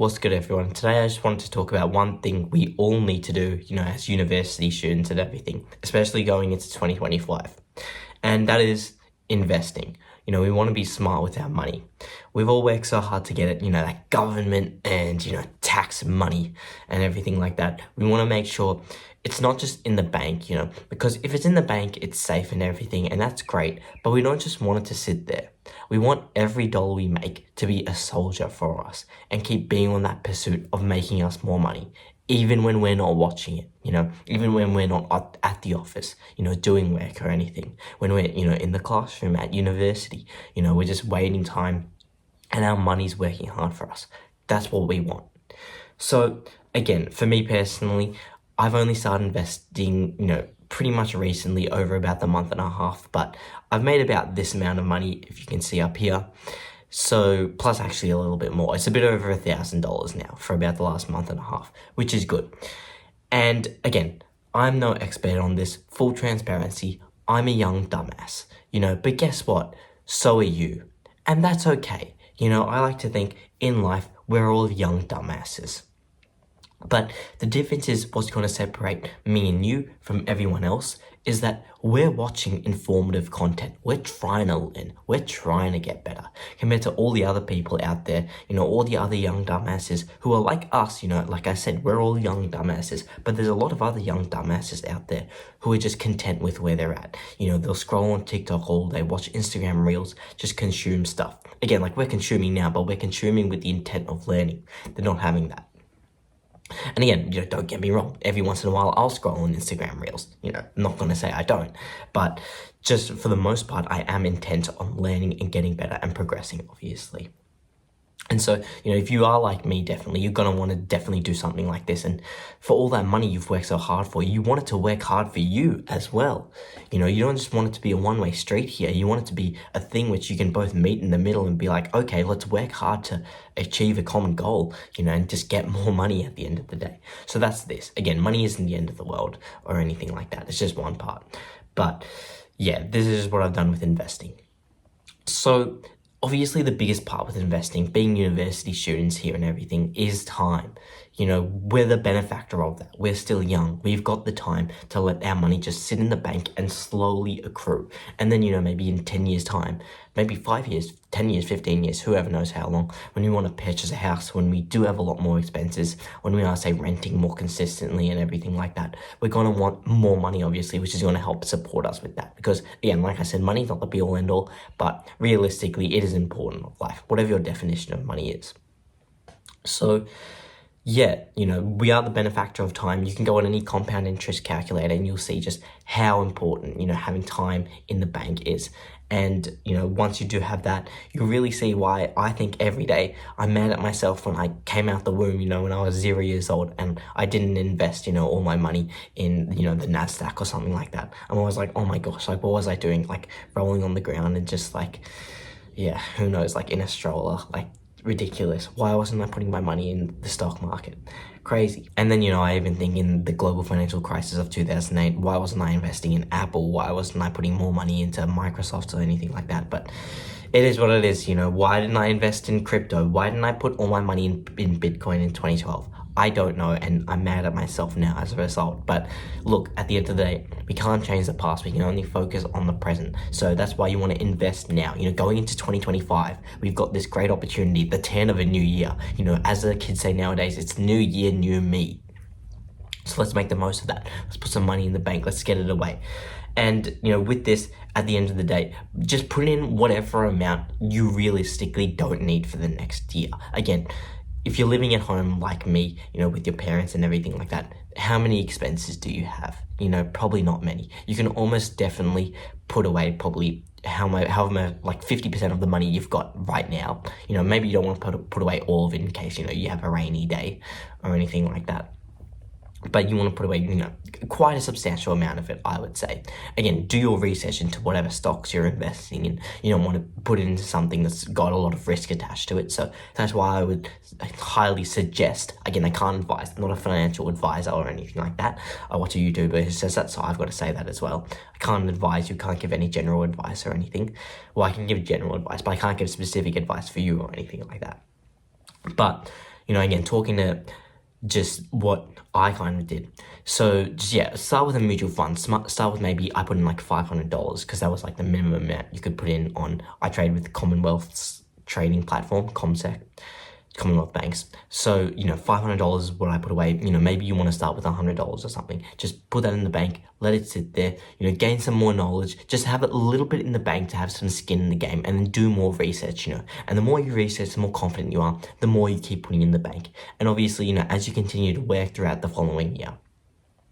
What's good, everyone? Today I just wanted to talk about one thing we all need to do, as university students and everything, especially going into 2025. And that is investing. We want to be smart with our money. We've all worked so hard to get it, that government and, tax money and everything like that. We want to make sure it's not just in the bank, because if it's in the bank, it's safe and everything, and that's great. But we don't just want it to sit there. We want every dollar we make to be a soldier for us and keep being on that pursuit of making us more money, even when we're not watching it, even when we're not at the office, doing work or anything. When we're, in the classroom at university, we're just waiting time and our money's working hard for us. That's what we want. So again, for me personally, I've only started investing, pretty much recently, over about the month and a half, but I've made about this amount of money, if you can see up here. So, plus actually a little bit more. It's a bit over $1,000 now for about the last month and a half, which is good. And again, I'm no expert on this. Full transparency, I'm a young dumbass, but guess what? So are you. And that's okay. I like to think in life, we're all young dumbasses. But the difference is what's going to separate me and you from everyone else is that we're watching informative content. We're trying to learn. We're trying to get better compared to all the other people out there, all the other young dumbasses who are like us, like I said, we're all young dumbasses, but there's a lot of other young dumbasses out there who are just content with where they're at. They'll scroll on TikTok all day, watch Instagram reels, just consume stuff. Again, like we're consuming now, but we're consuming with the intent of learning. They're not having that. And again, don't get me wrong, every once in a while I'll scroll on Instagram reels, I'm not going to say I don't, but just for the most part, I am intent on learning and getting better and progressing, obviously. And so, if you are like me, definitely, you're going to want to definitely do something like this. And for all that money you've worked so hard for, you want it to work hard for you as well. You don't just want it to be a one-way street here. You want it to be a thing which you can both meet in the middle and be like, okay, let's work hard to achieve a common goal, and just get more money at the end of the day. So that's this. Again, money isn't the end of the world or anything like that. It's just one part. But yeah, this is what I've done with investing. So obviously, the biggest part with investing, being university students here and everything, is time. We're the benefactor of that. We're still young. We've got the time to let our money just sit in the bank and slowly accrue. And then, maybe in 10 years' time, maybe 5 years, 10 years, 15 years, whoever knows how long, when we want to purchase a house, when we do have a lot more expenses, when we are, say, renting more consistently and everything like that, we're going to want more money, obviously, which is going to help support us with that. Because, again, like I said, money's not the be-all, end-all, but realistically, it is important of life, whatever your definition of money is. So yeah, we are the benefactor of time. You can go on any compound interest calculator and you'll see just how important, having time in the bank is. And, once you do have that, you really see why I think every day I'm mad at myself when I came out the womb, when I was 0 years old and I didn't invest, all my money in, the NASDAQ or something like that. I'm always like, oh my gosh, like what was I doing? Like rolling on the ground and just like, yeah, who knows, like in a stroller, like ridiculous. Why wasn't I putting my money in the stock market? Crazy. And then, I even think in the global financial crisis of 2008, why wasn't I investing in Apple? Why wasn't I putting more money into Microsoft or anything like that? But it is what it is, Why didn't I invest in crypto? Why didn't I put all my money in Bitcoin in 2012? I don't know, and I'm mad at myself now as a result. But look, at the end of the day, we can't change the past. We can only focus on the present. So that's why you want to invest now. Going into 2025, we've got this great opportunity, the turn of a new year. As the kids say nowadays, it's new year, new me. So let's make the most of that. Let's put some money in the bank. Let's get it away. And, with this, at the end of the day, just put in whatever amount you realistically don't need for the next year. Again, if you're living at home like me, with your parents and everything like that, how many expenses do you have? Probably not many. You can almost definitely put away probably however like 50% of the money you've got right now. Maybe you don't want to put away all of it in case, you have a rainy day or anything like that. But you want to put away, quite a substantial amount of it, I would say. Again, do your research into whatever stocks you're investing in. You don't want to put it into something that's got a lot of risk attached to it. So that's why I would highly suggest, again, I can't advise, I'm not a financial advisor or anything like that. I watch a YouTuber who says that, so I've got to say that as well. I can't advise you, can't give any general advice or anything. Well, I can give general advice, but I can't give specific advice for you or anything like that. But you know, again, talking to just what I kind of did. So just, yeah, start with a mutual fund. Start with maybe I put in like $500 because that was like the minimum amount you could put in on. I trade with Commonwealth's trading platform, CommSec, Commonwealth Banks. So, you know, $500 is what I put away. You know, maybe you want to start with $100 or something. Just put that in the bank, let it sit there, you know, gain some more knowledge, just have a little bit in the bank to have some skin in the game, and then do more research, you know. And the more you research, the more confident you are, the more you keep putting in the bank. And obviously, you know, as you continue to work throughout the following year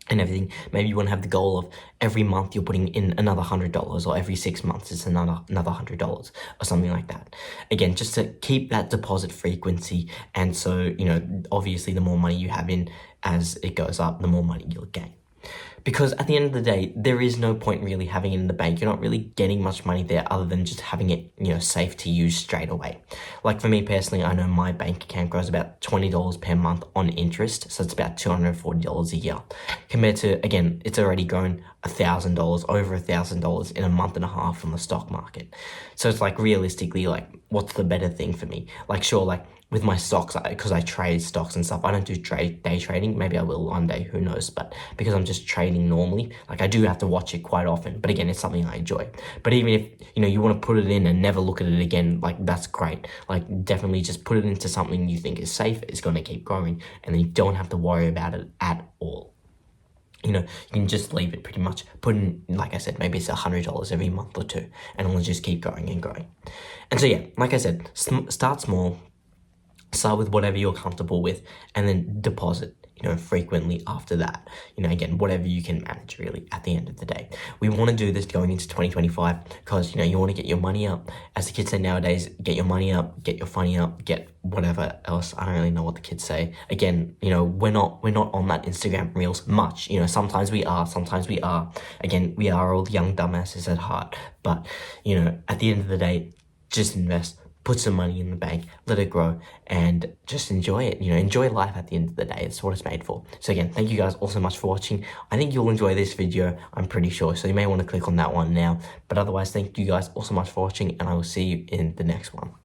and everything, maybe you want to have the goal of every month you're putting in another $100, or every 6 months it's another $100 or something like that. Again, just to keep that deposit frequency, and so, you know, obviously the more money you have in as it goes up, the more money you'll gain. Because at the end of the day, there is no point really having it in the bank. You're not really getting much money there other than just having it, you know, safe to use straight away. Like for me personally, I know my bank account grows about $20 per month on interest. So it's about $240 a year. Compared to, again, it's already grown $1,000, over $1,000 in a month and a half from the stock market. So it's like realistically, like, what's the better thing for me? Like, sure, like, with my stocks, because I trade stocks and stuff, I don't do day trading. Maybe I will one day, who knows? But because I'm just trading normally, like I do have to watch it quite often. But again, it's something I enjoy. But even if, you know, you want to put it in and never look at it again, like that's great. Like definitely just put it into something you think is safe, is going to keep growing, and then you don't have to worry about it at all. You know, you can just leave it pretty much, put in, like I said, maybe it's $100 every month or two, and it'll just keep growing and growing. And so yeah, like I said, start small. Start with whatever you're comfortable with, and then deposit, you know, frequently after that. You know, again, whatever you can manage really at the end of the day. We want to do this going into 2025 because, you know, you want to get your money up. As the kids say nowadays, get your money up, get your funny up, get whatever else. I don't really know what the kids say. Again, you know, we're not on that Instagram reels much. You know, sometimes we are. Again, we are all young dumbasses at heart. But, you know, at the end of the day, just invest. Put some money in the bank, let it grow, and just enjoy it. You know, enjoy life at the end of the day. It's what it's made for. So again, thank you guys all so much for watching. I think you'll enjoy this video, I'm pretty sure. So you may want to click on that one now. But otherwise, thank you guys all so much for watching, and I will see you in the next one.